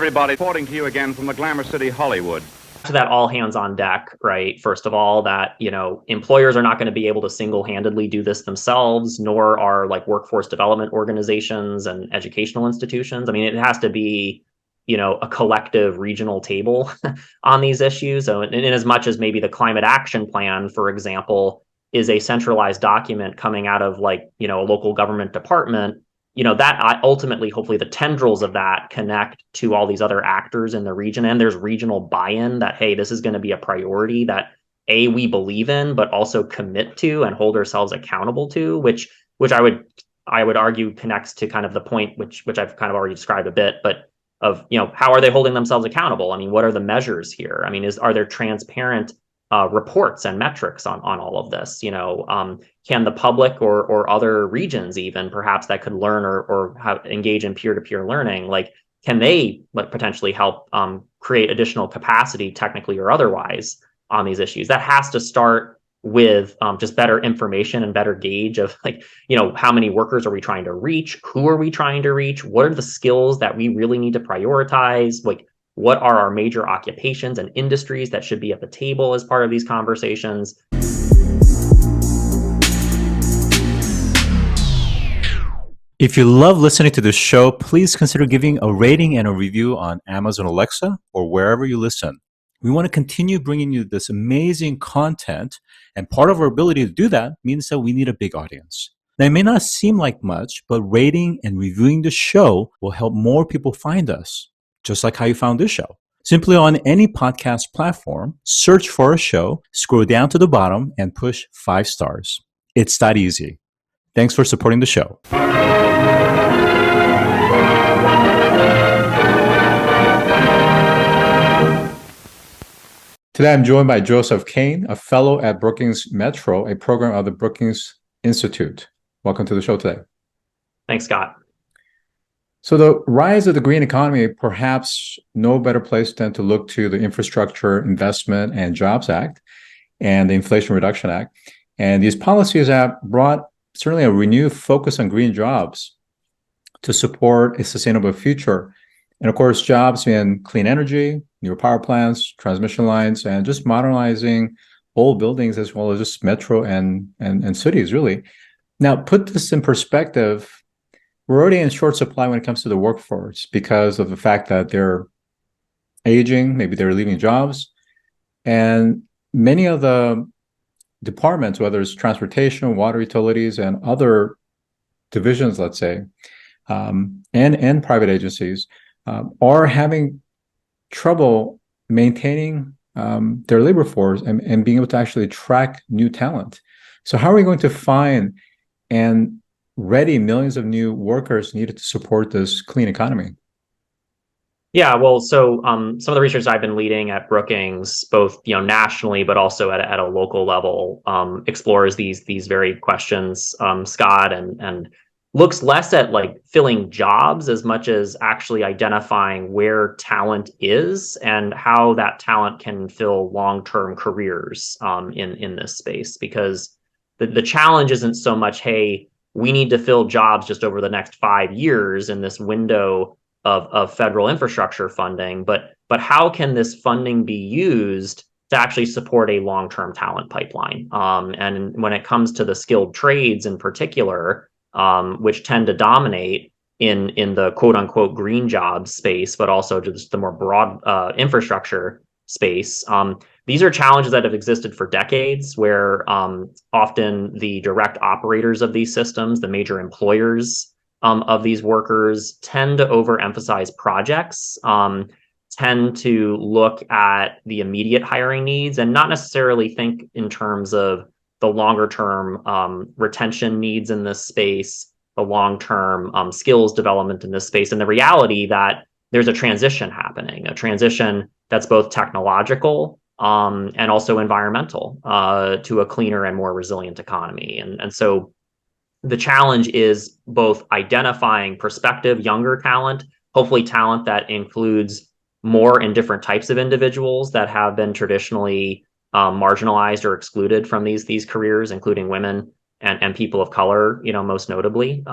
everybody. Reporting to you again from the Glamour City, Hollywood. To that all hands on deck, right? First of all, that, employers are not going to be able to single-handedly do this themselves, nor are like workforce development organizations and educational institutions. I mean, it has to be, a collective regional table on these issues. So in as much as maybe the climate action plan, for example, is a centralized document coming out of like, a local government department, that ultimately, hopefully the tendrils of that connect to all these other actors in the region. And there's regional buy-in that, hey, this is going to be a priority that we believe in, but also commit to and hold ourselves accountable to, which I would argue connects to kind of the point, which I've kind of already described a bit, but of, how are they holding themselves accountable? I mean, what are the measures here? I mean, are there transparent reports and metrics on all of this? Can the public or other regions even perhaps that could learn or engage in peer-to-peer learning, like can they potentially help create additional capacity technically or otherwise on these issues? That has to start with just better information and better gauge of like, how many workers are we trying to reach? Who are we trying to reach? What are the skills that we really need to prioritize? Like, what are our major occupations and industries that should be at the table as part of these conversations? If you love listening to this show, please consider giving a rating and a review on Amazon Alexa or wherever you listen. We want to continue bringing you this amazing content, and part of our ability to do that means that we need a big audience. Now, it may not seem like much, but rating and reviewing the show will help more people find us, just like how you found this show. Simply on any podcast platform, search for a show, scroll down to the bottom, and push 5 stars. It's that easy. Thanks for supporting the show. Today, I'm joined by Joseph Kane, a fellow at Brookings Metro, a program of the Brookings Institute. Welcome to the show today. Thanks, Scott. So the rise of the green economy, perhaps no better place than to look to the Infrastructure Investment and Jobs Act and the Inflation Reduction Act. And these policies have brought certainly a renewed focus on green jobs to support a sustainable future. And of course, jobs in clean energy, new power plants, transmission lines, and just modernizing old buildings as well as just metro and cities, really. Now, put this in perspective, we're already in short supply when it comes to the workforce because of the fact that they're aging, maybe they're leaving jobs. And many of the departments, whether it's transportation, water utilities, and other divisions, let's say, and private agencies, are having trouble maintaining their labor force and being able to actually attract new talent. So how are we going to find and ready millions of new workers needed to support this clean economy? Yeah, well, so some of the research I've been leading at Brookings, both nationally but also at a local level, explores these very questions, Scott, and looks less at like filling jobs as much as actually identifying where talent is and how that talent can fill long-term careers in this space. Because the challenge isn't so much, hey, we need to fill jobs just over the next 5 years in this window of federal infrastructure funding, but how can this funding be used to actually support a long-term talent pipeline? And when it comes to the skilled trades in particular, which tend to dominate in the quote unquote green jobs space, but also just the more broad infrastructure space, these are challenges that have existed for decades, where often the direct operators of these systems, the major employers of these workers, tend to overemphasize projects, tend to look at the immediate hiring needs and not necessarily think in terms of the longer term retention needs in this space, the long term skills development in this space, and the reality that there's a transition happening, a transition that's both technological and also environmental to a cleaner and more resilient economy. And so the challenge is both identifying prospective younger talent, hopefully talent that includes more and different types of individuals that have been traditionally marginalized or excluded from these careers, including women and people of color, most notably.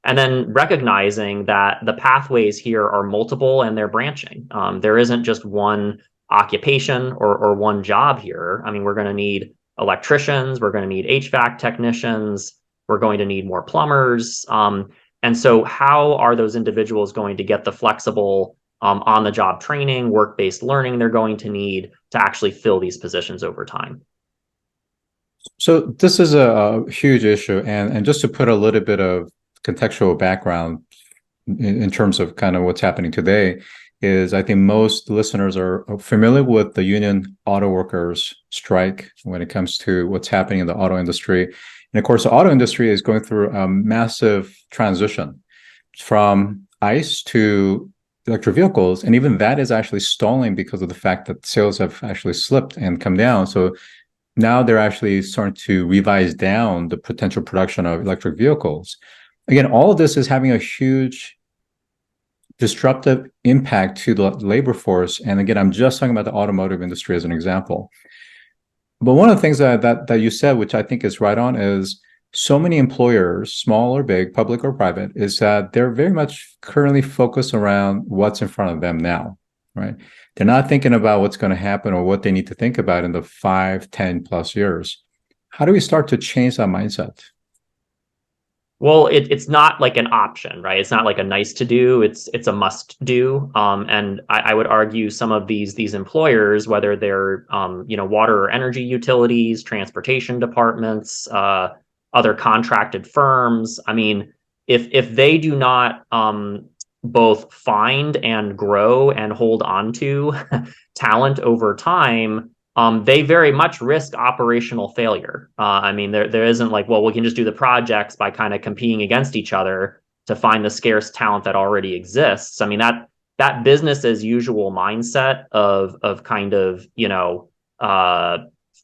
And then recognizing that the pathways here are multiple and they're branching. There isn't just one occupation or one job here. I mean, we're going to need electricians, we're going to need HVAC technicians, we're going to need more plumbers. And so how are those individuals going to get the flexible on-the-job training, work-based learning they're going to need to actually fill these positions over time? So this is a huge issue, and just to put a little bit of contextual background in terms of kind of what's happening today, is I think most listeners are familiar with the union auto workers strike when it comes to what's happening in the auto industry. And of course, the auto industry is going through a massive transition from ICE to electric vehicles. And even that is actually stalling because of the fact that sales have actually slipped and come down. So now they're actually starting to revise down the potential production of electric vehicles. Again, all of this is having a huge disruptive impact to the labor force. And again, I'm just talking about the automotive industry as an example. But one of the things that you said, which I think is right on, is so many employers, small or big, public or private, is that they're very much currently focused around what's in front of them now, right? They're not thinking about what's going to happen or what they need to think about in the 5, 10 plus years. How do we start to change that mindset? Well, it's not like an option, right? It's not like a nice to do. It's a must do. And I would argue some of these employers, whether they're water or energy utilities, transportation departments, other contracted firms. I mean, if they do not both find and grow and hold on to talent over time, they very much risk operational failure. I mean, there isn't like, well, we can just do the projects by kind of competing against each other to find the scarce talent that already exists. I mean, that business as usual mindset of kind of,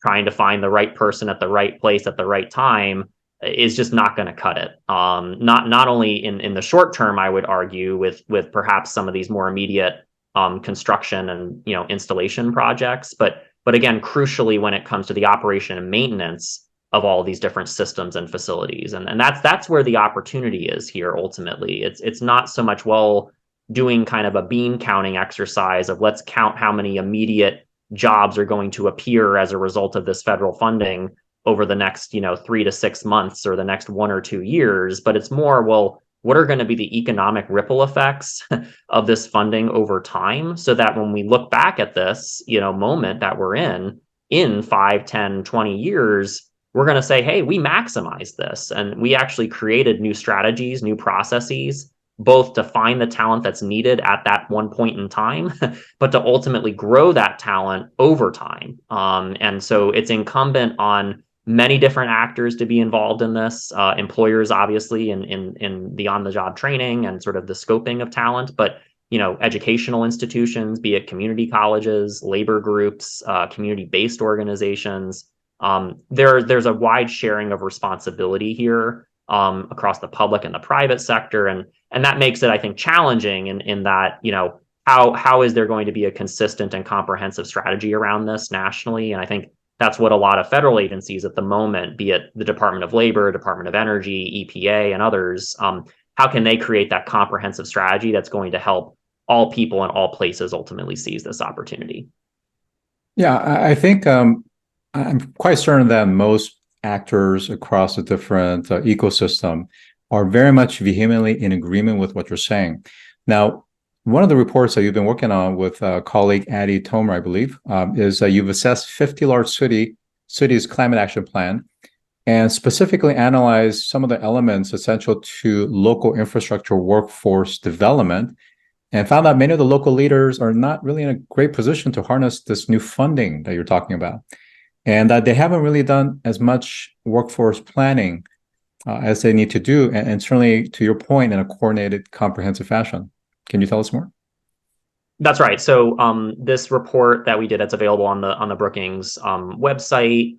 trying to find the right person at the right place at the right time is just not going to cut it. Not only in the short term, I would argue with perhaps some of these more immediate construction and installation projects, but again, crucially, when it comes to the operation and maintenance of all these different systems and facilities, and that's where the opportunity is here. Ultimately, it's not so much doing kind of a bean counting exercise of let's count how many immediate jobs are going to appear as a result of this federal funding over the next 3 to 6 months or the next 1 or 2 years, but it's more, well, what are going to be the economic ripple effects of this funding over time, so that when we look back at this moment that we're in 5, 10, 20 years, we're going to say, hey, we maximized this and we actually created new strategies, new processes, both to find the talent that's needed at that one point in time, but to ultimately grow that talent over time. And so it's incumbent on many different actors to be involved in this, employers, obviously, in the on-the-job training and sort of the scoping of talent, but educational institutions, be it community colleges, labor groups, community-based organizations. There's a wide sharing of responsibility here across the public and the private sector, and that makes it, I think, challenging in that how is there going to be a consistent and comprehensive strategy around this nationally? And I think that's what a lot of federal agencies at the moment, be it the Department of Labor, Department of Energy, EPA, and others, how can they create that comprehensive strategy that's going to help all people in all places ultimately seize this opportunity? Yeah, I think I'm quite certain that most actors across the different ecosystem are very much vehemently in agreement with what you're saying. Now, one of the reports that you've been working on with colleague Addie Tomer, I believe, is that you've assessed 50 large cities' climate action plan and specifically analyzed some of the elements essential to local infrastructure workforce development, and found that many of the local leaders are not really in a great position to harness this new funding that you're talking about, and that they haven't really done as much workforce planning as they need to do, and certainly, to your point, in a coordinated, comprehensive fashion. Can you tell us more? That's right. So this report that we did, that's available on the Brookings website,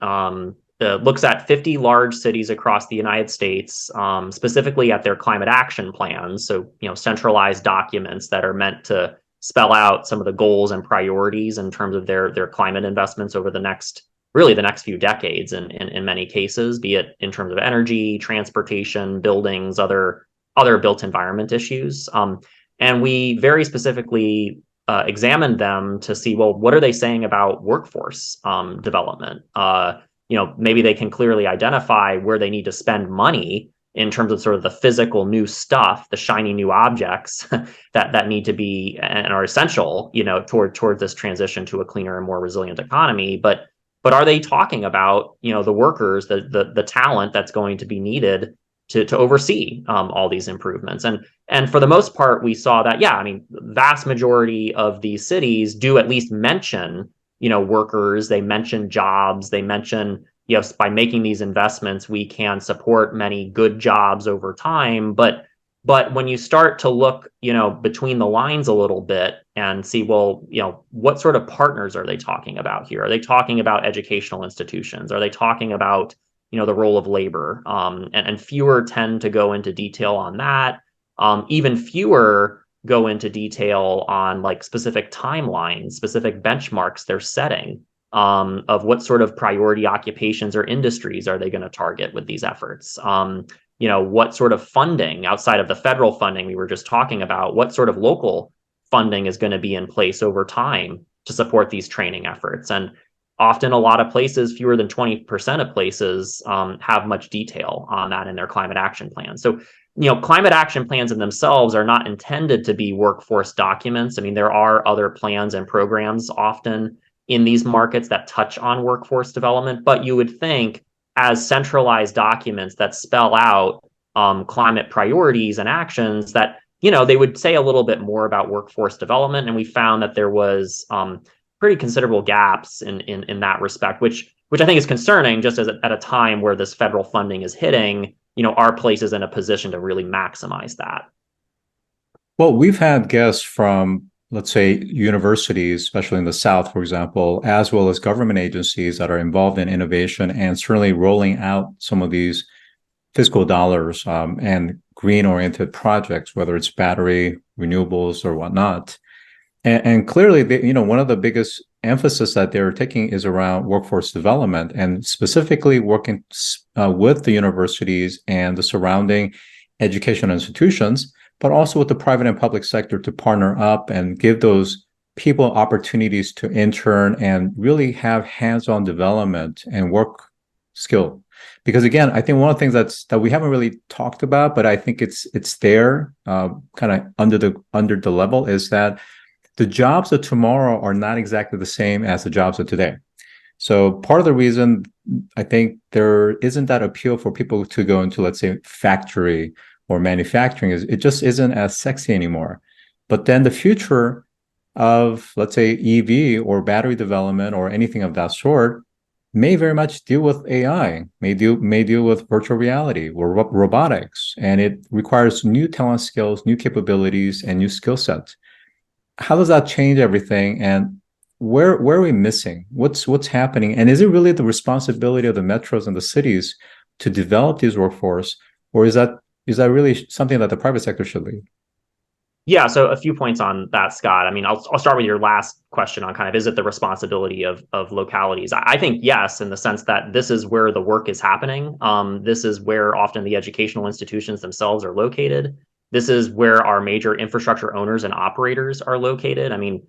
looks at 50 large cities across the United States, specifically at their climate action plans. So centralized documents that are meant to spell out some of the goals and priorities in terms of their climate investments over the next few decades, in many cases, be it in terms of energy, transportation, buildings, other other built environment issues. And we very specifically examined them to see, well, what are they saying about workforce development? Maybe they can clearly identify where they need to spend money in terms of sort of the physical new stuff, the shiny new objects that need to be and are essential, toward this transition to a cleaner and more resilient economy. But are they talking about, the workers, the talent that's going to be needed to oversee all these improvements? And for the most part, we saw that, the vast majority of these cities do at least mention, workers. They mention jobs. They mention, yes, by making these investments, we can support many good jobs over time. But when you start to look, between the lines a little bit and see, well, what sort of partners are they talking about here? Are they talking about educational institutions? Are they talking about, the role of labor? And fewer tend to go into detail on that. Even fewer go into detail on like specific timelines, specific benchmarks they're setting of what sort of priority occupations or industries are they going to target with these efforts. What sort of funding outside of the federal funding we were just talking about, what sort of local funding is going to be in place over time to support these training efforts. And often a lot of places, fewer than 20% of places have much detail on that in their climate action plan. So, climate action plans in themselves are not intended to be workforce documents. I mean, there are other plans and programs often in these markets that touch on workforce development, but you would think as centralized documents that spell out climate priorities and actions that, they would say a little bit more about workforce development. And we found that there was pretty considerable gaps in that respect, which I think is concerning, just as at a time where this federal funding is hitting, our place is in a position to really maximize that. Well, we've had guests from, let's say, universities, especially in the South, for example, as well as government agencies that are involved in innovation and certainly rolling out some of these fiscal dollars and green-oriented projects, whether it's battery, renewables, or whatnot. And clearly, one of the biggest emphasis that they're taking is around workforce development and specifically working with the universities and the surrounding educational institutions, but also with the private and public sector to partner up and give those people opportunities to intern and really have hands-on development and work skill. Because again, I think one of the things that we haven't really talked about, but I think it's there, kind of under the level, is that the jobs of tomorrow are not exactly the same as the jobs of today. So part of the reason I think there isn't that appeal for people to go into, let's say, factory or manufacturing is it just isn't as sexy anymore. But then the future of, let's say, EV or battery development or anything of that sort may very much deal with AI, may deal with virtual reality or robotics, and it requires new talent skills, new capabilities, and new skill sets. How does that change everything? And where are we missing? What's happening? And is it really the responsibility of the metros and the cities to develop these workforce, or is that really something that the private sector should lead? Yeah, so a few points on that, Scott. I mean, I'll start with your last question on kind of, is it the responsibility of localities? I think yes, in the sense that this is where the work is happening. This is where often the educational institutions themselves are located. This is where our major infrastructure owners and operators are located. I mean,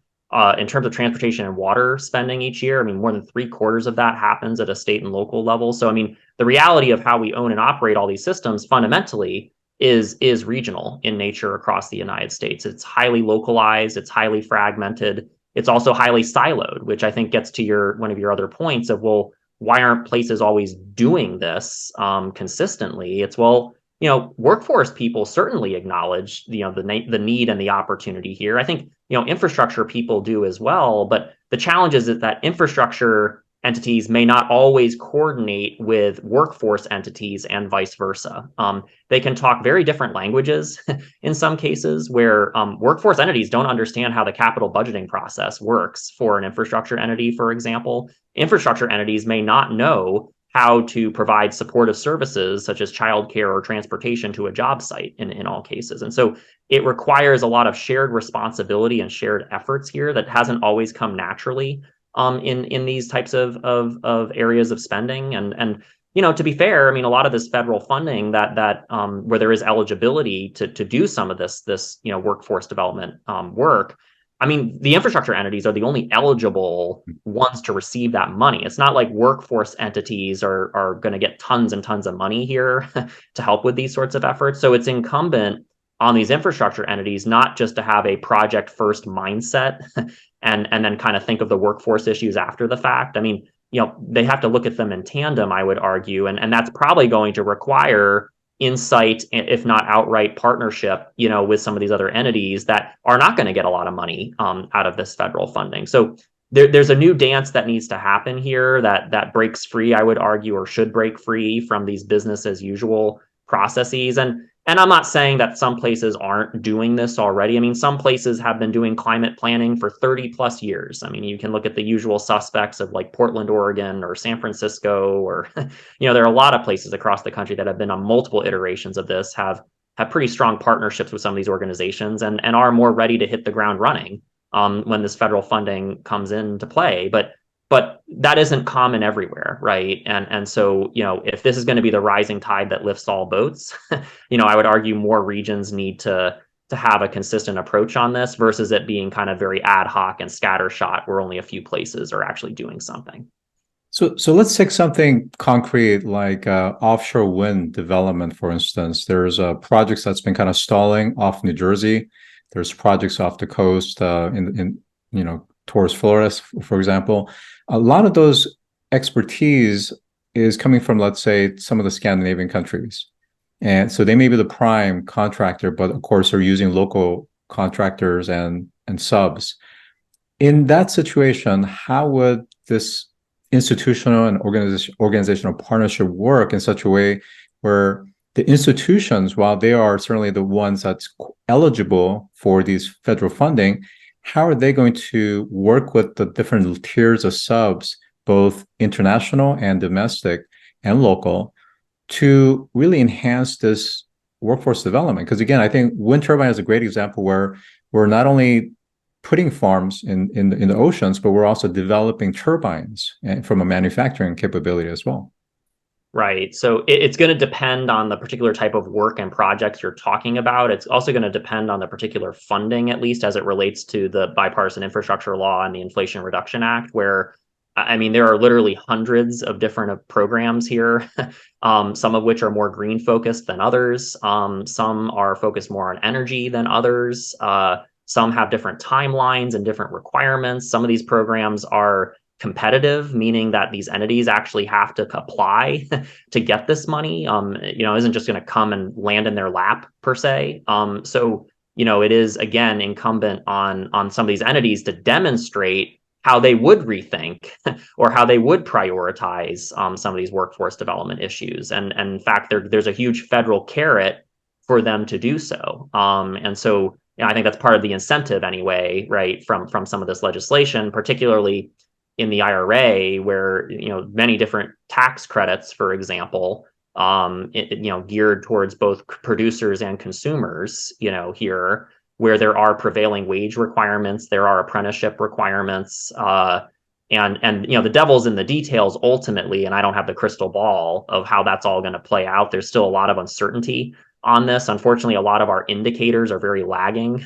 in terms of transportation and water spending each year, I mean, more than 3/4 of that happens at a state and local level. So, I mean, the reality of how we own and operate all these systems fundamentally is regional in nature across the United States. It's highly localized, it's highly fragmented, it's also highly siloed, which I think gets to one of your other points of, well, why aren't places always doing this consistently? It's, well, workforce people certainly acknowledge, the need and the opportunity here. I think, infrastructure people do as well, but the challenge is that infrastructure entities may not always coordinate with workforce entities and vice versa. They can talk very different languages in some cases, where workforce entities don't understand how the capital budgeting process works for an infrastructure entity, for example. Infrastructure entities may not know how to provide supportive services such as childcare or transportation to a job site in all cases. And so it requires a lot of shared responsibility and shared efforts here that hasn't always come naturally in these types of areas of spending. And to be fair, I mean, a lot of this federal funding that where there is eligibility to do some of this workforce development work. I mean, the infrastructure entities are the only eligible ones to receive that money. It's not like workforce entities are going to get tons and tons of money here to help with these sorts of efforts. So it's incumbent on these infrastructure entities not just to have a project first mindset and then kind of think of the workforce issues after the fact. I mean, they have to look at them in tandem, I would argue, and that's probably going to require insight, if not outright partnership, with some of these other entities that are not going to get a lot of money out of this federal funding. So there's a new dance that needs to happen here that breaks free, I would argue, or should break free from these business as usual processes. And I'm not saying that some places aren't doing this already. I mean, some places have been doing climate planning for 30 plus years. I mean, you can look at the usual suspects of like Portland, Oregon, or San Francisco, or, there are a lot of places across the country that have been on multiple iterations of this, have pretty strong partnerships with some of these organizations and are more ready to hit the ground running when this federal funding comes into play. But that isn't common everywhere, right? And so, if this is going to be the rising tide that lifts all boats, I would argue more regions need to have a consistent approach on this versus it being kind of very ad hoc and scattershot where only a few places are actually doing something. So let's take something concrete like offshore wind development, for instance. There's projects that's been kind of stalling off New Jersey. There's projects off the coast in towards Florida, for example. A lot of those expertise is coming from, let's say, some of the Scandinavian countries. And so they may be the prime contractor, but of course are using local contractors and subs. In that situation, how would this institutional and organizational partnership work in such a way where the institutions, while they are certainly the ones that's eligible for these federal funding, how are they going to work with the different tiers of subs, both international and domestic and local, to really enhance this workforce development? Because again, I think wind turbine is a great example where we're not only putting farms in the oceans, but we're also developing turbines from a manufacturing capability as well. Right. So it's going to depend on the particular type of work and projects you're talking about. It's also going to depend on the particular funding, at least as it relates to the bipartisan infrastructure law and the Inflation Reduction Act, where, I mean, there are literally hundreds of different programs here, some of which are more green focused than others. Some are focused more on energy than others. Some have different timelines and different requirements. Some of these programs are competitive, meaning that these entities actually have to apply to get this money. Isn't just going to come and land in their lap per se. So it is again incumbent on some of these entities to demonstrate how they would rethink or how they would prioritize some of these workforce development issues. And in fact, there's a huge federal carrot for them to do so. And so I think that's part of the incentive anyway, right, from some of this legislation, particularly in the IRA, where many different tax credits, for example, geared towards both producers and consumers, here, where there are prevailing wage requirements, there are apprenticeship requirements, and the devil's in the details ultimately, and I don't have the crystal ball of how that's all going to play out. There's still a lot of uncertainty on this. Unfortunately, a lot of our indicators are very lagging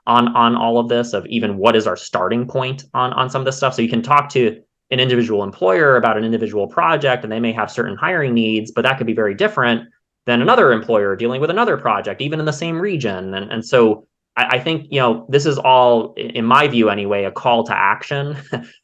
on all of this, of even what is our starting point on some of this stuff. So you can talk to an individual employer about an individual project, and they may have certain hiring needs, but that could be very different than another employer dealing with another project, even in the same region. And so I think, this is all, in my view anyway, a call to action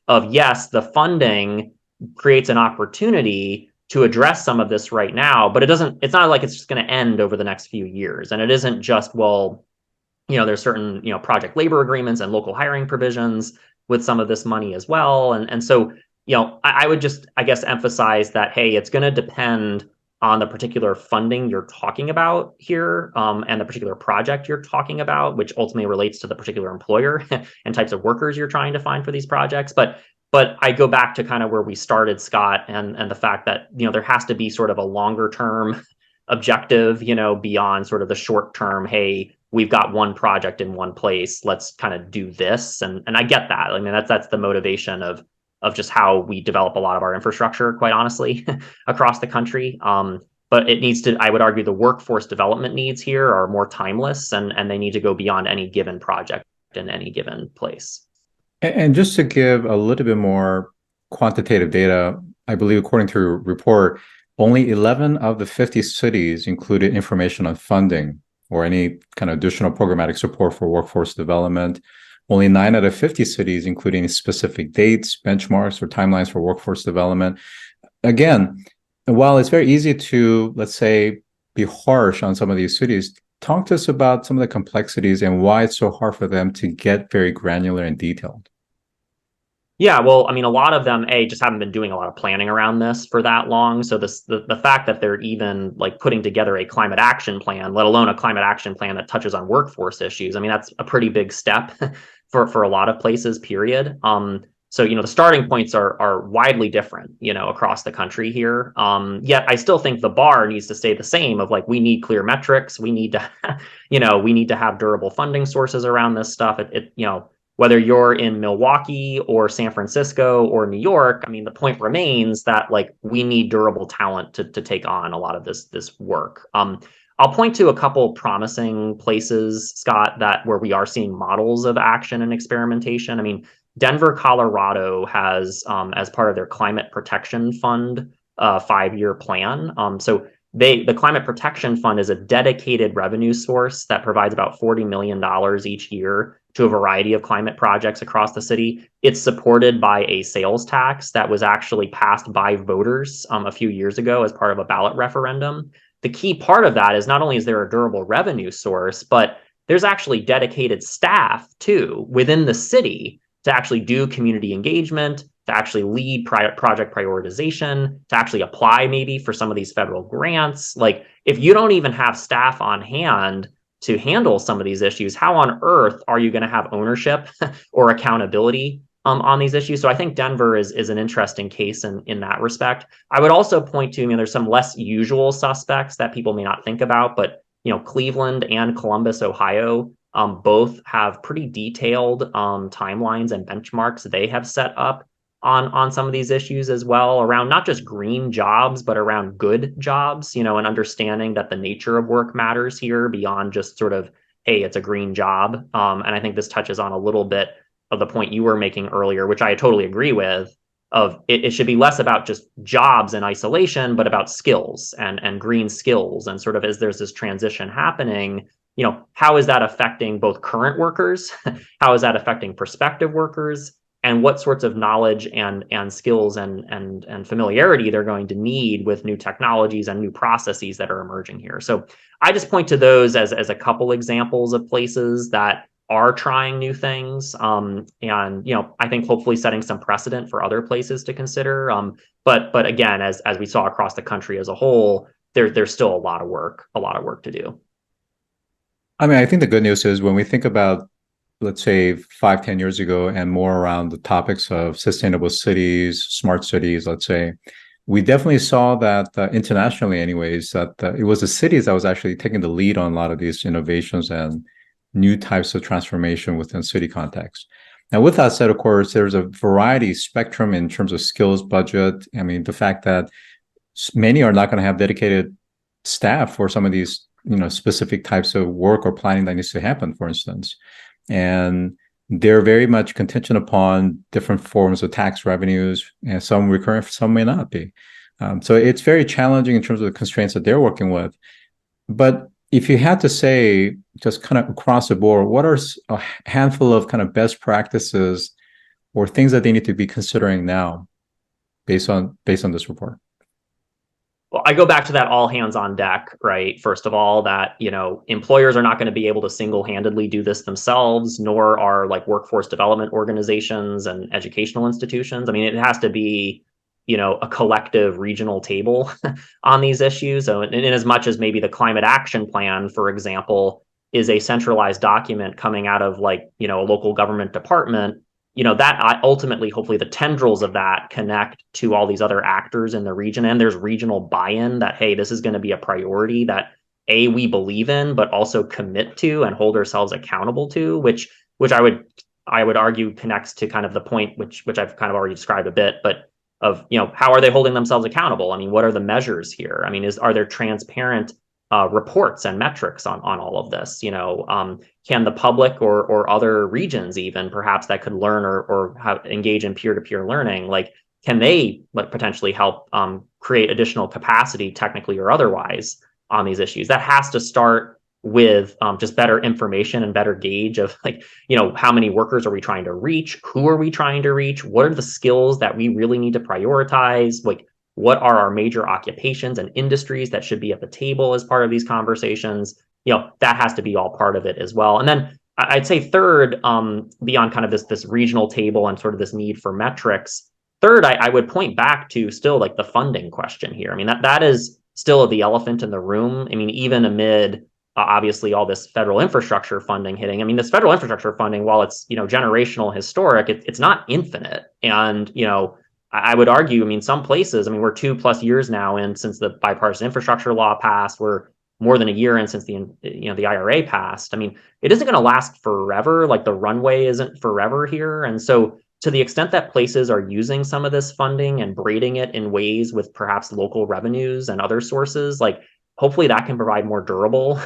of, yes, the funding creates an opportunity to address some of this right now, but it's not like it's just going to end over the next few years. And it isn't just, there's certain, project labor agreements and local hiring provisions with some of this money as well. And so, I would just, I guess, emphasize that, hey, it's going to depend on the particular funding you're talking about here, and the particular project you're talking about, which ultimately relates to the particular employer and types of workers you're trying to find for these projects. But I go back to kind of where we started, Scott, and the fact that, there has to be sort of a longer term objective, beyond sort of the short term, hey, we've got one project in one place, let's kind of do this. And I get that. I mean, that's the motivation of just how we develop a lot of our infrastructure, quite honestly, across the country. But it needs to, I would argue, the workforce development needs here are more timeless, and they need to go beyond any given project in any given place. And just to give a little bit more quantitative data, I believe according to your report, only 11 of the 50 cities included information on funding or any kind of additional programmatic support for workforce development. Only 9 out of 50 cities including specific dates, benchmarks, or timelines for workforce development. Again, while it's very easy to, let's say, be harsh on some of these cities, talk to us about some of the complexities and why it's so hard for them to get very granular and detailed. Yeah, well, I mean, a lot of them, just haven't been doing a lot of planning around this for that long. So the fact that they're even like putting together a climate action plan, let alone a climate action plan that touches on workforce issues, I mean, that's a pretty big step for a lot of places, period. So, the starting points are widely different, across the country here. Yet I still think the bar needs to stay the same of like, we need clear metrics. We need to, we need to have durable funding sources around this stuff. Whether you're in Milwaukee or San Francisco or New York, I mean, the point remains that like we need durable talent to take on a lot of this work. I'll point to a couple promising places, Scott, where we are seeing models of action and experimentation. I mean, Denver, Colorado has, as part of their climate protection fund, 5-year plan. So the Climate Protection Fund is a dedicated revenue source that provides about $40 million each year to a variety of climate projects across the city. It's supported by a sales tax that was actually passed by voters a few years ago as part of a ballot referendum. The key part of that is not only is there a durable revenue source, but there's actually dedicated staff too within the city to actually do community engagement, to actually lead project prioritization, to actually apply maybe for some of these federal grants. Like, if you don't even have staff on hand to handle some of these issues, how on earth are you going to have ownership or accountability on these issues? So I think Denver is an interesting case in that respect. I would also point to, there's some less usual suspects that people may not think about, but Cleveland and Columbus, Ohio, both have pretty detailed timelines and benchmarks they have set up on some of these issues as well, around not just green jobs, but around good jobs, and understanding that the nature of work matters here beyond just sort of, hey, it's a green job. And I think this touches on a little bit of the point you were making earlier, which I totally agree with, of it should be less about just jobs in isolation, but about skills and green skills. And sort of as there's this transition happening, how is that affecting both current workers? How is that affecting prospective workers? And what sorts of knowledge and skills and familiarity they're going to need with new technologies and new processes that are emerging here. So I just point to those as a couple examples of places that are trying new things. And, I think hopefully setting some precedent for other places to consider. But again, as we saw across the country as a whole, there's still a lot of work to do. I mean, I think the good news is when we think about, let's say 5-10 years ago and more around the topics of sustainable cities, smart cities, let's say, we definitely saw that internationally anyways, that it was the cities that was actually taking the lead on a lot of these innovations and new types of transformation within city context. And with that said, of course, there's a variety spectrum in terms of skills, budget. I mean, the fact that many are not going to have dedicated staff for some of these, specific types of work or planning that needs to happen, for instance. And they're very much contingent upon different forms of tax revenues, and some recurrent, some may not be. So it's very challenging in terms of the constraints that they're working with. But if you had to say, just kind of across the board, what are a handful of kind of best practices or things that they need to be considering now based on this report? Well, I go back to that all hands on deck, right? First of all, that, employers are not going to be able to single-handedly do this themselves, nor are like workforce development organizations and educational institutions. I mean, it has to be, a collective regional table on these issues. So in as much as maybe the climate action plan, for example, is a centralized document coming out of like, a local government department, that ultimately, hopefully the tendrils of that connect to all these other actors in the region. And there's regional buy-in that, hey, this is going to be a priority that we believe in, but also commit to and hold ourselves accountable to, which I would I would argue connects to kind of the point which I've kind of already described a bit, but of, how are they holding themselves accountable? I mean, what are the measures here? I mean, are there transparent reports and metrics on all of this? Can the public or other regions even perhaps that could learn or engage in peer-to-peer learning, like can they potentially help create additional capacity technically or otherwise on these issues? That has to start with just better information and better gauge of how many workers are we trying to reach? Who are we trying to reach? What are the skills that we really need to prioritize? What are our major occupations and industries that should be at the table as part of these conversations? That has to be all part of it as well. And then I'd say third, beyond kind of this regional table and sort of this need for metrics, third, I would point back to still like the funding question here. I mean, that is still the elephant in the room. I mean, even amid obviously all this federal infrastructure funding hitting. I mean, this federal infrastructure funding, while it's, generational, historic, it's not infinite. And, I would argue, I mean, some places, I mean, we're 2+ years now in since the bipartisan infrastructure law passed. We're more than a year in since the IRA passed. I mean, it isn't going to last forever. Like the runway isn't forever here. And so to the extent that places are using some of this funding and braiding it in ways with perhaps local revenues and other sources, like hopefully that can provide more durable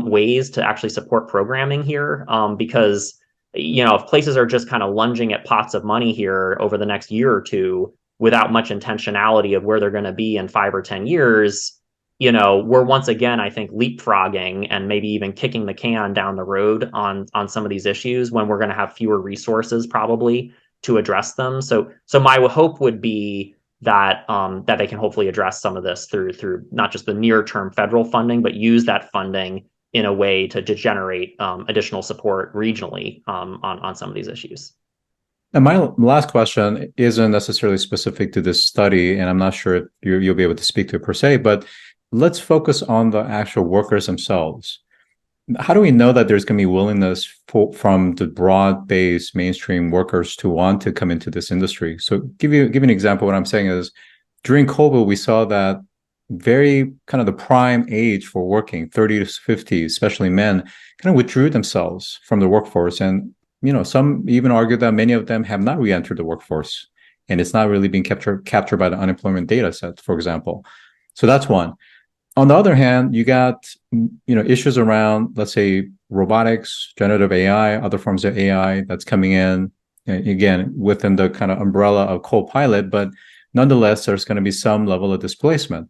ways to actually support programming here. Because if places are just kind of lunging at pots of money here over the next year or two without much intentionality of where they're going to be in 5 or 10 years, we're once again, I think, leapfrogging and maybe even kicking the can down the road on some of these issues when we're going to have fewer resources probably to address them. So my hope would be that they can hopefully address some of this through not just the near-term federal funding, but use that funding in a way to generate additional support regionally on some of these issues. And my last question isn't necessarily specific to this study, and I'm not sure if you'll be able to speak to it per se, but let's focus on the actual workers themselves. How do we know that there's going to be willingness from the broad-based mainstream workers to want to come into this industry? So give you an example. What I'm saying is during COVID, we saw that very kind of the prime age for working, 30 to 50, especially men, kind of withdrew themselves from the workforce. And, some even argue that many of them have not re-entered the workforce, and it's not really being captured by the unemployment data set, for example. So that's one. On the other hand, you got, issues around, let's say, robotics, generative AI, other forms of AI that's coming in, again, within the kind of umbrella of co-pilot, but nonetheless, there's going to be some level of displacement.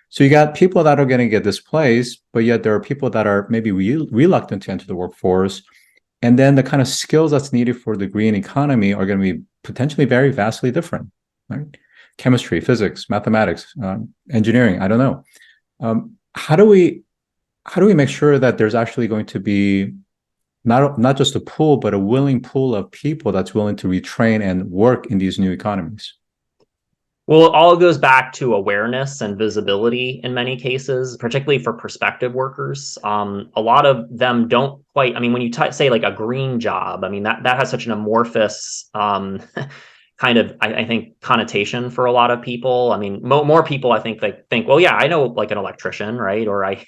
So you got people that are going to get displaced, but yet there are people that are maybe reluctant to enter the workforce. And then the kind of skills that's needed for the green economy are going to be potentially very vastly different, right? Chemistry, physics, mathematics, engineering, I don't know. How do we make sure that there's actually going to be not just a pool, but a willing pool of people that's willing to retrain and work in these new economies? Well, it all goes back to awareness and visibility in many cases, particularly for prospective workers. A lot of them don't quite, I mean, when you say like a green job, I mean, that has such an amorphous kind of, I think, connotation for a lot of people. I mean, more people, I think, think, well, yeah, I know like an electrician, right? Or I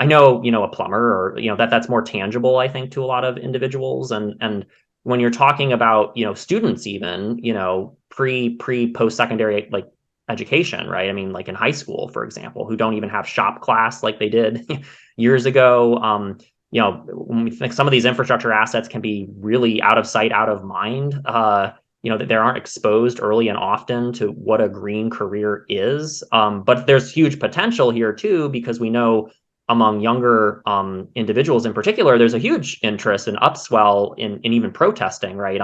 know, a plumber, or, that's more tangible, I think, to a lot of individuals. And when you're talking about, students, even, post-secondary, like education, right? I mean, like in high school, for example, who don't even have shop class like they did years ago. When we think some of these infrastructure assets can be really out of sight, out of mind, that they aren't exposed early and often to what a green career is. But there's huge potential here too, because we know among younger individuals in particular, there's a huge interest and upswell in even protesting, right?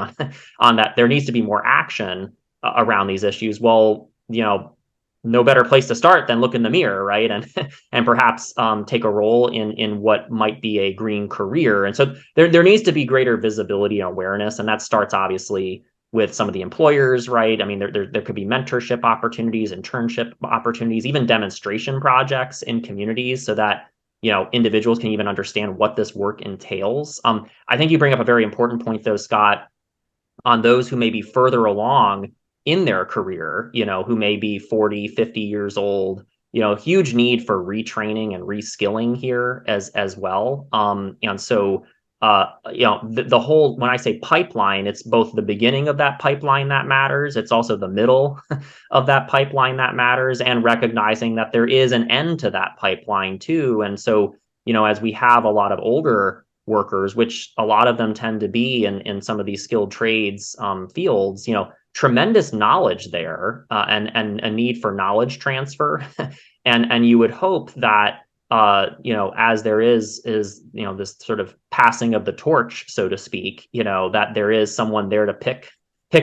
On that, there needs to be more action around these issues. Well, no better place to start than look in the mirror, right? And perhaps take a role in what might be a green career. And so there needs to be greater visibility and awareness, and that starts obviously with some of the employers, right? I mean, there could be mentorship opportunities, internship opportunities, even demonstration projects in communities, so that individuals can even understand what this work entails. I think you bring up a very important point, though, Scott, on those who may be further along in their career, who may be 40, 50 years old, huge need for retraining and reskilling here as well. And so the whole, when I say pipeline, it's both the beginning of that pipeline that matters. It's also the middle of that pipeline that matters, and recognizing that there is an end to that pipeline too. And so, as we have a lot of older workers, which a lot of them tend to be in some of these skilled trades fields, tremendous knowledge there, and a need for knowledge transfer. and you would hope that as there is this sort of passing of the torch, so to speak, that there is someone there to pick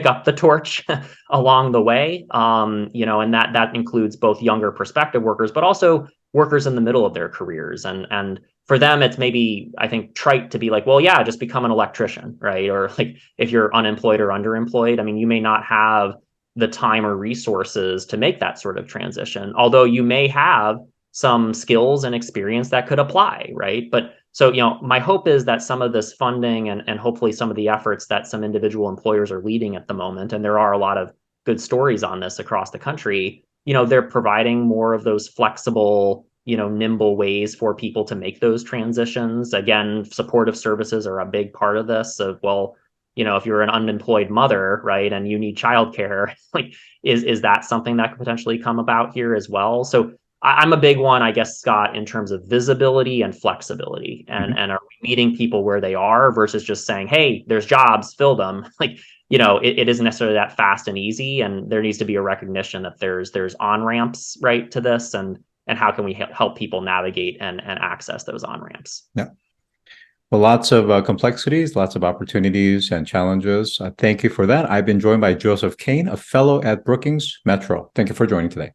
up the torch along the way, and that includes both younger prospective workers, but also workers in the middle of their careers. And for them, it's maybe, I think, trite to be like, well, yeah, just become an electrician, right? Or like if you're unemployed or underemployed, I mean, you may not have the time or resources to make that sort of transition, although you may have some skills and experience that could apply, right? But so, my hope is that some of this funding and hopefully some of the efforts that some individual employers are leading at the moment, and there are a lot of good stories on this across the country, they're providing more of those flexible, nimble ways for people to make those transitions. Again, supportive services are a big part of this. Of, well, if you're an unemployed mother, right, and you need childcare, like, is that something that could potentially come about here as well? So I'm a big one, I guess, Scott, in terms of visibility and flexibility, and are we meeting people where they are versus just saying, hey, there's jobs, fill them. Like, it isn't necessarily that fast and easy, and there needs to be a recognition that there's on-ramps, right, to this, and how can we help people navigate and access those on-ramps? Yeah. Well, lots of complexities, lots of opportunities and challenges. Thank you for that. I've been joined by Joseph Kane, a fellow at Brookings Metro. Thank you for joining today.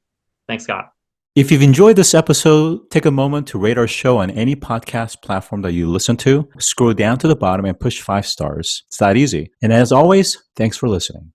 Thanks, Scott. If you've enjoyed this episode, take a moment to rate our show on any podcast platform that you listen to. Scroll down to the bottom and push 5 stars. It's that easy. And as always, thanks for listening.